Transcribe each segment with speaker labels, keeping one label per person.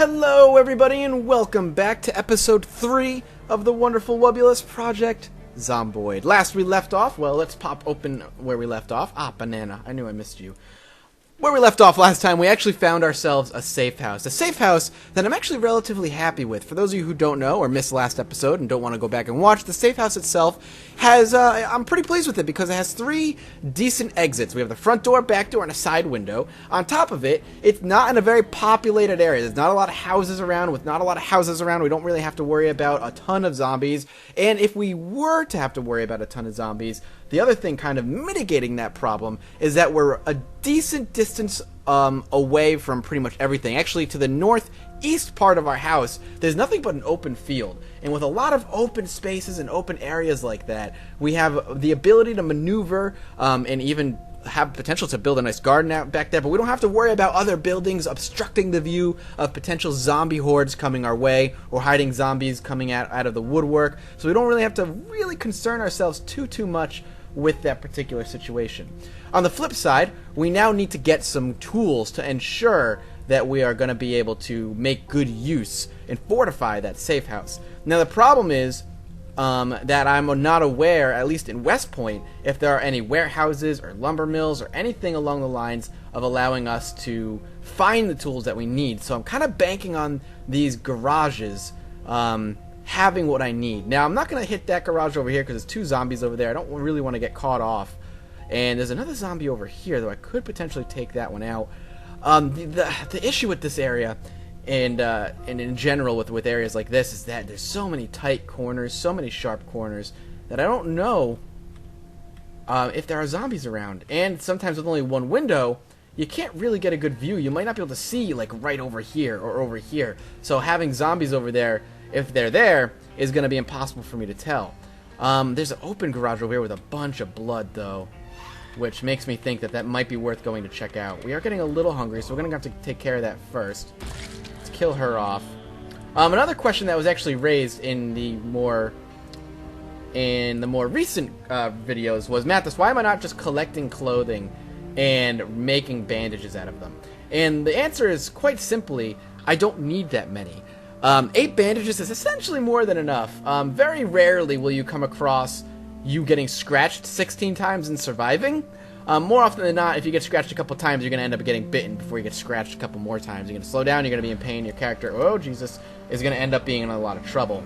Speaker 1: Hello everybody and welcome back to episode 3 of the wonderful Wubulous Project, Zomboid. Last we left off, well, let's pop open where we left off. Ah, banana, I knew I missed you. Where we left off last time, we actually found ourselves a safe house. A safe house that I'm actually relatively happy with. For those of you who don't know or missed last episode and don't want to go back and watch, the safe house itself has, I'm pretty pleased with it because it has 3 decent exits. We have the front door, back door, and a side window. On top of it, it's not in a very populated area. There's not a lot of houses around. With not a lot of houses around, we don't really have to worry about a ton of zombies. And if we were to have to worry about a ton of zombies, the other thing kind of mitigating that problem is that we're a decent distance away from pretty much everything. Actually, to the northeast part of our house, there's nothing but an open field. And with a lot of open spaces and open areas like that, we have the ability to maneuver and even have potential to build a nice garden out back there, but we don't have to worry about other buildings obstructing the view of potential zombie hordes coming our way or hiding zombies coming out of the woodwork. So we don't really have to concern ourselves too much with that particular situation. On the flip side, we now need to get some tools to ensure that we are going to be able to make good use and fortify that safe house. Now the problem is that I'm not aware, at least in West Point, if there are any warehouses or lumber mills or anything along the lines of allowing us to find the tools that we need. So I'm kind of banking on these garages having what I need. Now I'm not going to hit that garage over here because there's 2 zombies over there. I don't really want to get caught off. And there's another zombie over here, though I could potentially take that one out. The issue with this area and in general with areas like this is that there's so many tight corners, so many sharp corners, that I don't know if there are zombies around. And sometimes with only one window, you can't really get a good view. You might not be able to see like right over here or over here. So having zombies over there, if they're there, is going to be impossible for me to tell. There's an open garage over here with a bunch of blood, though, which makes me think that might be worth going to check out. We are getting a little hungry, so we're going to have to take care of that first. Let's kill her off. Another question that was actually raised in the more recent videos was, Mathis, why am I not just collecting clothing and making bandages out of them? And the answer is quite simply, I don't need that many. 8 bandages is essentially more than enough. Very rarely will you come across you getting scratched 16 times and surviving. More often than not, if you get scratched a couple times, you're going to end up getting bitten before you get scratched a couple more times. You're going to slow down, you're going to be in pain, your character, oh Jesus, is going to end up being in a lot of trouble.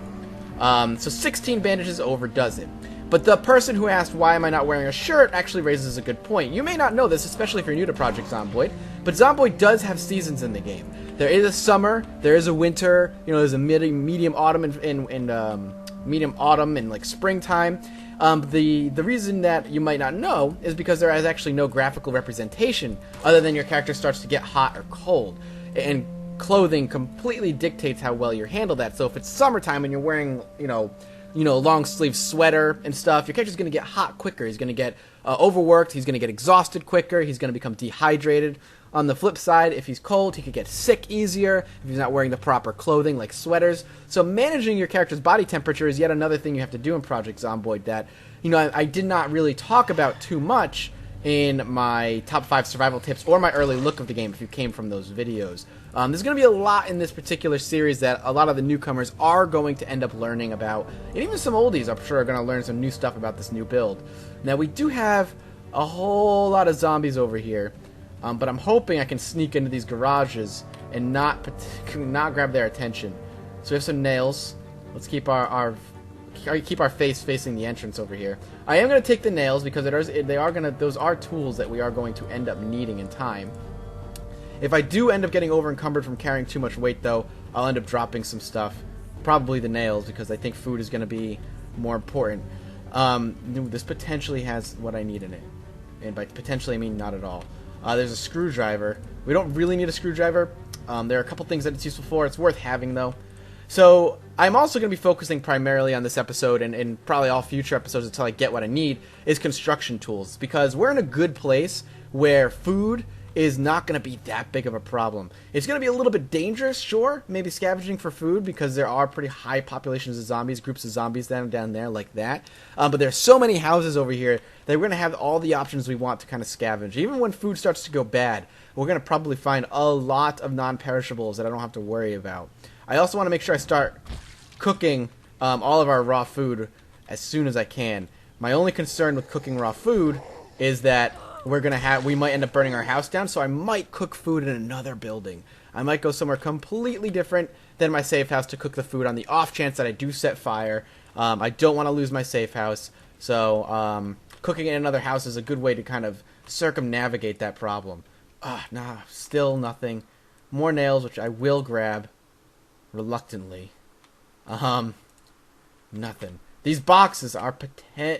Speaker 1: So 16 bandages overdoes it. But the person who asked why am I not wearing a shirt actually raises a good point. You may not know this, especially if you're new to Project Zomboid, but Zomboid does have seasons in the game. There is a summer, there is a winter, you know, there's a medium autumn and like springtime. The reason that you might not know is because there is actually no graphical representation other than your character starts to get hot or cold, and clothing completely dictates how well you handle that. So if it's summertime and you're wearing, you know, long sleeve sweater and stuff, your character's going to get hot quicker. He's going to get overworked. He's going to get exhausted quicker. He's going to become dehydrated. On the flip side, if he's cold, he could get sick easier if he's not wearing the proper clothing like sweaters. So managing your character's body temperature is yet another thing you have to do in Project Zomboid that, you know, I did not really talk about too much in my top 5 survival tips or my early look of the game if you came from those videos. There's going to be a lot in this particular series that a lot of the newcomers are going to end up learning about, and even some oldies I'm sure are going to learn some new stuff about this new build. Now we do have a whole lot of zombies over here, but I'm hoping I can sneak into these garages and not grab their attention. So we have some nails. Let's keep our face facing the entrance over here. I am going to take the nails because those are tools that we are going to end up needing in time. If I do end up getting over encumbered from carrying too much weight, though, I'll end up dropping some stuff. Probably the nails, because I think food is going to be more important. This potentially has what I need in it. And by potentially, I mean not at all. There's a screwdriver. We don't really need a screwdriver. There are a couple things that it's useful for. It's worth having, though. So I'm also going to be focusing primarily on this episode and probably all future episodes until I get what I need, is construction tools. Because we're in a good place where food is not going to be that big of a problem. It's going to be a little bit dangerous, sure, maybe scavenging for food, because there are pretty high populations of zombies, groups of zombies down there like that. But there's so many houses over here that we're going to have all the options we want to kind of scavenge. Even when food starts to go bad, we're going to probably find a lot of non-perishables that I don't have to worry about. I also want to make sure I start cooking all of our raw food as soon as I can. My only concern with cooking raw food is that we might end up burning our house down, so I might cook food in another building. I might go somewhere completely different than my safe house to cook the food on the off chance that I do set fire. I don't want to lose my safe house, so cooking in another house is a good way to kind of circumnavigate that problem. Nah, still nothing. More nails, which I will grab reluctantly. Nothing. These boxes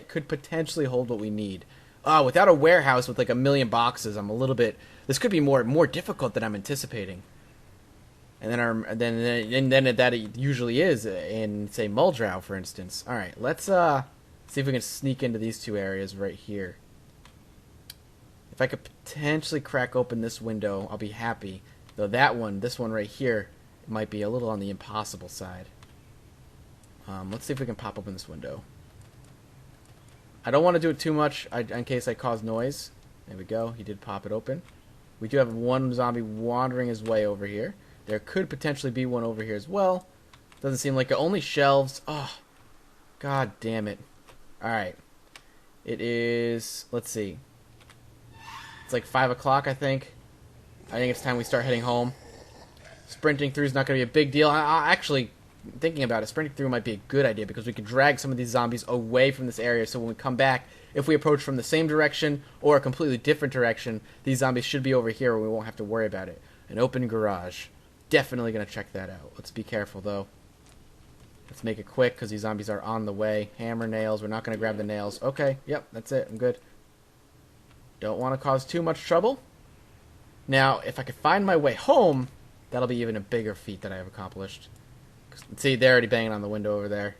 Speaker 1: could potentially hold what we need. Without a warehouse with like 1 million boxes, I'm a little bit. This could be more difficult than I'm anticipating. And then that it usually is in, say, Muldrow, for instance. All right, let's see if we can sneak into these two areas right here. If I could potentially crack open this window, I'll be happy. Though this one right here, might be a little on the impossible side. Let's see if we can pop open this window. I don't want to do it too much in case I cause noise. There we go. He did pop it open. We do have one zombie wandering his way over here. There could potentially be one over here as well. Doesn't seem like it. Only shelves. Oh, god damn it. Alright. It is... Let's see. It's like 5 o'clock, I think. I think it's time we start heading home. Sprinting through is not going to be a big deal. Actually, thinking about it, sprinting through might be a good idea because we could drag some of these zombies away from this area, so when we come back, if we approach from the same direction or a completely different direction, these zombies should be over here and we won't have to worry about it. An open garage. Definitely going to check that out. Let's be careful, though. Let's make it quick because these zombies are on the way. Hammer, nails. We're not going to grab the nails. Okay, yep, that's it. I'm good. Don't want to cause too much trouble. Now, if I could find my way home, that'll be even a bigger feat that I have accomplished. See, they're already banging on the window over there.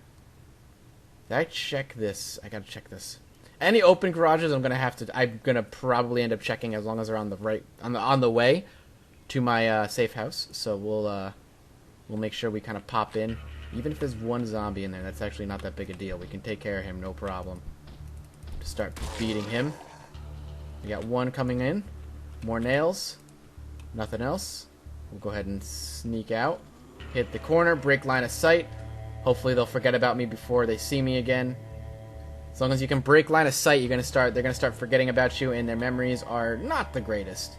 Speaker 1: Did I check this? I gotta check this. Any open garages, I'm gonna probably end up checking as long as they're on the way to my safe house. So we'll make sure we kind of pop in, even if there's one zombie in there. That's actually not that big a deal. We can take care of him, no problem. Just start beating him. We got one coming in. More nails. Nothing else. We'll go ahead and sneak out. Hit the corner, break line of sight. Hopefully they'll forget about me before they see me again. As long as you can break line of sight, they're gonna start forgetting about you, and their memories are not the greatest.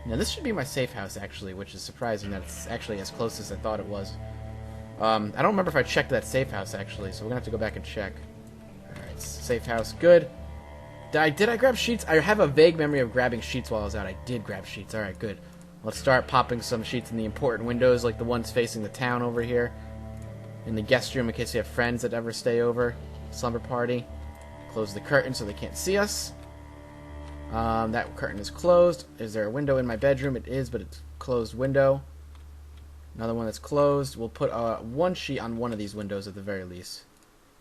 Speaker 1: Now this should be my safe house actually, which is surprising that it's actually as close as I thought it was. I don't remember if I checked that safe house actually, so we're gonna have to go back and check. Alright, safe house, good. Did I grab sheets? I have a vague memory of grabbing sheets while I was out. I did grab sheets. Alright, good. Let's start popping some sheets in the important windows, like the ones facing the town over here. In the guest room, in case you have friends that ever stay over. Slumber party. Close the curtain so they can't see us. That curtain is closed. Is there a window in my bedroom? It is, but it's a closed window. Another one that's closed. We'll put one sheet on one of these windows at the very least.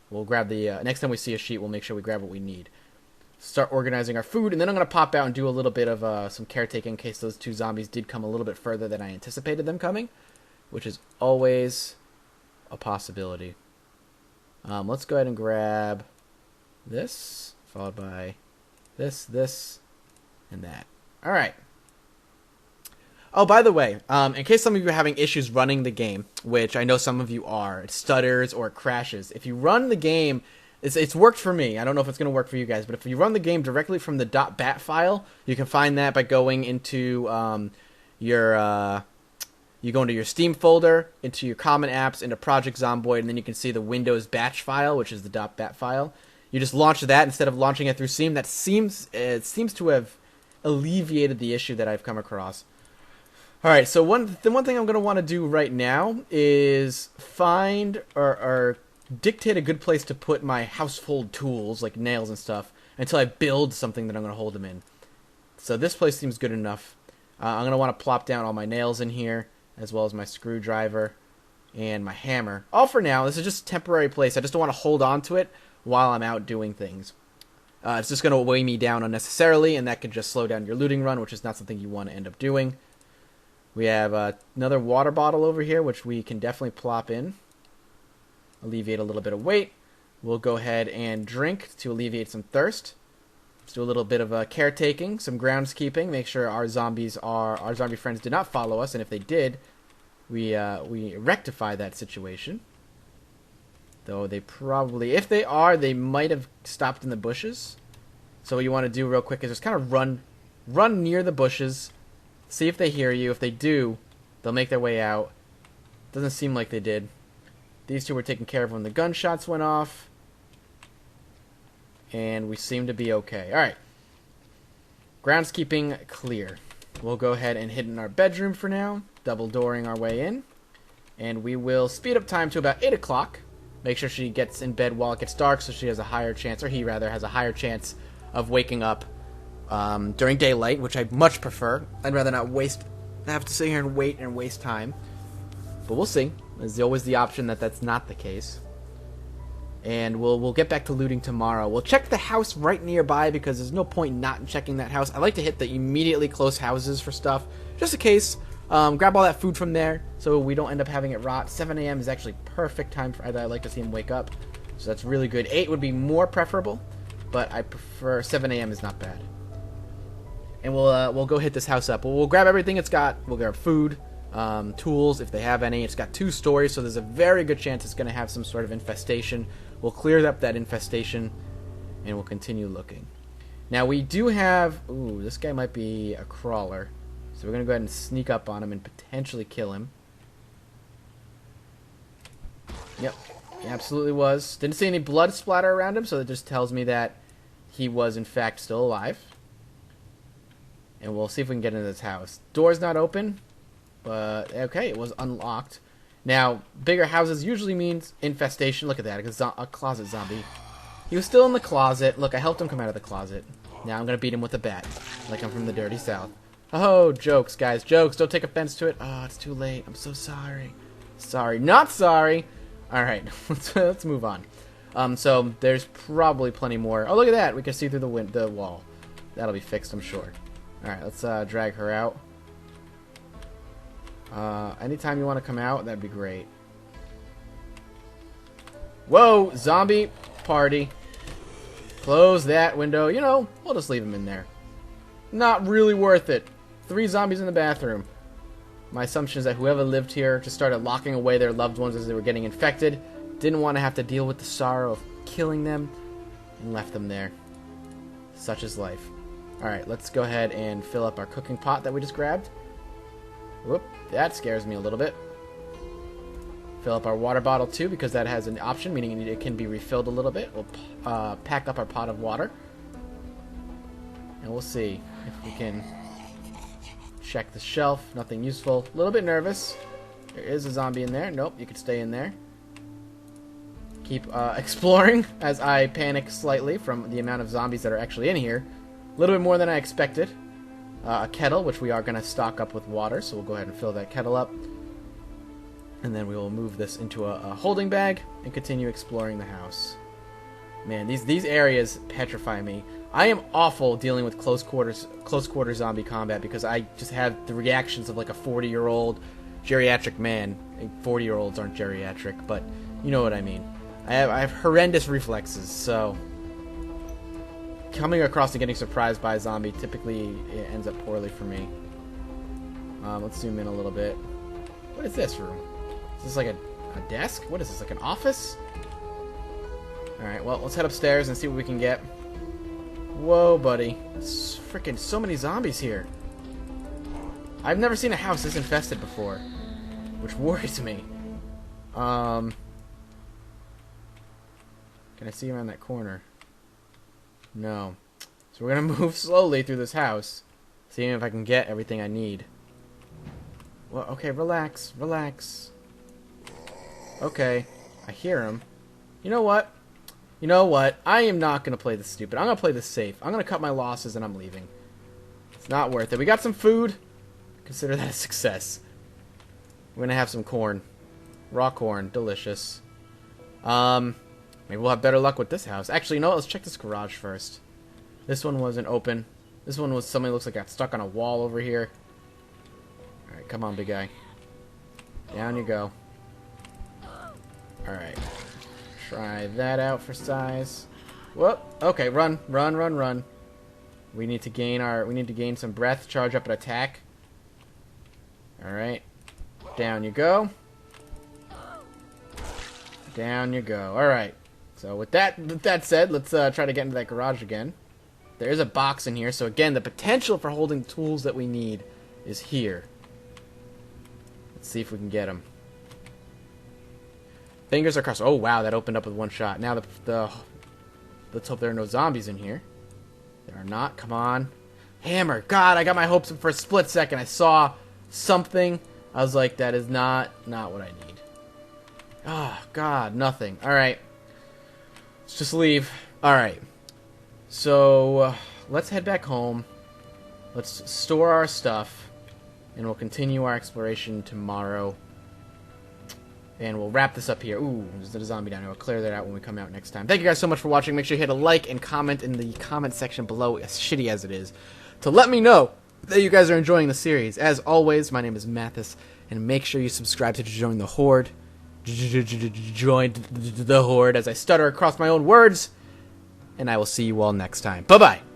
Speaker 1: We'll grab the... next time we see a sheet, we'll make sure we grab what we need. Start organizing our food, and then I'm going to pop out and do a little bit of some caretaking in case those two zombies did come a little bit further than I anticipated them coming, which is always a possibility. Let's go ahead and grab this, followed by this, and that. Alright. Oh, by the way, in case some of you are having issues running the game, which I know some of you are, it stutters or it crashes, if you run the game... It's worked for me. I don't know if it's going to work for you guys, but if you run the game directly from the .bat file, you can find that by going into you go into your Steam folder, into your common apps, into Project Zomboid, and then you can see the Windows batch file, which is the .bat file. You just launch that instead of launching it through Steam. It seems to have alleviated the issue that I've come across. All right, so the one thing I'm going to want to do right now is find or dictate a good place to put my household tools, like nails and stuff, until I build something that I'm going to hold them in. So this place seems good enough. I'm going to want to plop down all my nails in here, as well as my screwdriver and my hammer. All for now. This is just a temporary place. I just don't want to hold on to it while I'm out doing things. It's just going to weigh me down unnecessarily, and that could just slow down your looting run, which is not something you want to end up doing. We have another water bottle over here, which we can definitely plop in. Alleviate a little bit of weight. We'll go ahead and drink to alleviate some thirst. Let's do a little bit of caretaking, some groundskeeping, make sure our zombie friends did not follow us, and if they did, we rectify that situation. Though they probably, if they are, they might have stopped in the bushes. So what you want to do real quick is just kind of run near the bushes, see if they hear you. If they do, they'll make their way out. Doesn't seem like they did. These two were taken care of when the gunshots went off. And we seem to be okay. Alright. Groundskeeping clear. We'll go ahead and hit in our bedroom for now, double dooring our way in. And we will speed up time to about 8 o'clock. Make sure she gets in bed while it gets dark so she has a higher chance, or he rather, has a higher chance of waking up during daylight, which I much prefer. I'd rather not have to sit here and wait and waste time. But we'll see. There's always the option that that's not the case. And we'll get back to looting tomorrow. We'll check the house right nearby because there's no point not checking that house. I like to hit the immediately close houses for stuff, just in case. Grab all that food from there so we don't end up having it rot. 7 a.m. is actually perfect time for I like to see him wake up. So that's really good. 8 would be more preferable, but I prefer 7 a.m. is not bad. And we'll go hit this house up. We'll grab everything it's got. We'll grab food, tools if they have any. It's got 2 stories, so there's a very good chance it's going to have some sort of infestation. We'll clear up that infestation, and we'll continue looking. Now we do have... Ooh, this guy might be a crawler. So we're going to go ahead and sneak up on him and potentially kill him. Yep, he absolutely was. Didn't see any blood splatter around him, so that just tells me that he was, in fact, still alive. And we'll see if we can get into this house. Door's not open, but okay, it was unlocked. Now, bigger houses usually means infestation. Look at that, a closet zombie. He was still in the closet. Look, I helped him come out of the closet. Now I'm going to beat him with a bat, like I'm from the dirty south. Oh, jokes, guys, jokes. Don't take offense to it. Oh, it's too late. I'm so sorry. Sorry, not sorry. All right, let's move on. So there's probably plenty more. Oh, look at that. We can see through the wall. That'll be fixed, I'm sure. All right, let's drag her out. Anytime you want to come out, that'd be great. Whoa, zombie party. Close that window. You know, we'll just leave him in there. Not really worth it. 3 zombies in the bathroom. My assumption is that whoever lived here just started locking away their loved ones as they were getting infected, didn't want to have to deal with the sorrow of killing them, and left them there. Such is life. Alright, let's go ahead and fill up our cooking pot that we just grabbed. Whoop, that scares me a little bit. Fill up our water bottle too, because that has an option, meaning it can be refilled a little bit. We'll pack up our pot of water. And we'll see if we can check the shelf. Nothing useful. A little bit nervous. There is a zombie in there. Nope, you could stay in there. Keep exploring as I panic slightly from the amount of zombies that are actually in here. A little bit more than I expected. A kettle, which we are going to stock up with water, so we'll go ahead and fill that kettle up. And then we will move this into a holding bag and continue exploring the house. Man, these areas petrify me. I am awful dealing with close quarter zombie combat because I just have the reactions of like a 40-year-old geriatric man. 40-year-olds aren't geriatric, but you know what I mean. I have horrendous reflexes, so coming across and getting surprised by a zombie typically it ends up poorly for me. Let's zoom in a little bit. What is this room? Is this like a desk? What is this, like an office? Alright, well, let's head upstairs and see what we can get. Whoa, buddy. It's freaking so many zombies here. I've never seen a house this infested before, which worries me. Can I see around that corner? No. So we're gonna move slowly through this house, seeing if I can get everything I need. Well, okay, relax, relax. Okay, I hear him. You know what? You know what? I am not going to play this stupid. I'm going to play this safe. I'm going to cut my losses and I'm leaving. It's not worth it. We got some food. Consider that a success. We're going to have some corn. Raw corn. Delicious. Maybe we'll have better luck with this house. Actually, you know what? Let's check this garage first. This one wasn't open. This one was somebody looks like got stuck on a wall over here. Alright, come on, big guy. Down you go. Alright. Try that out for size. Whoop. Okay, run. Run, run, run. We need to gain some breath, charge up an attack. Alright. Down you go. Down you go. Alright. So with that said, let's try to get into that garage again. There is a box in here, so again, the potential for holding tools that we need is here. Let's see if we can get them. Fingers are crossed. Oh wow, that opened up with one shot. Now let's hope there are no zombies in here. There are not. Come on. Hammer. God, I got my hopes up for a split second. I saw something. I was like, that is not what I need. Oh, God, nothing. Alright. Let's just leave. Alright. So, let's head back home. Let's store our stuff. And we'll continue our exploration tomorrow. And we'll wrap this up here. Ooh, there's a zombie down here. We'll clear that out when we come out next time. Thank you guys so much for watching. Make sure you hit a like and comment in the comment section below, as shitty as it is, to let me know that you guys are enjoying the series. As always, my name is Mathis, and make sure you subscribe to join the Horde. Join the Horde as I stutter across my own words. And I will see you all next time. Bye-bye.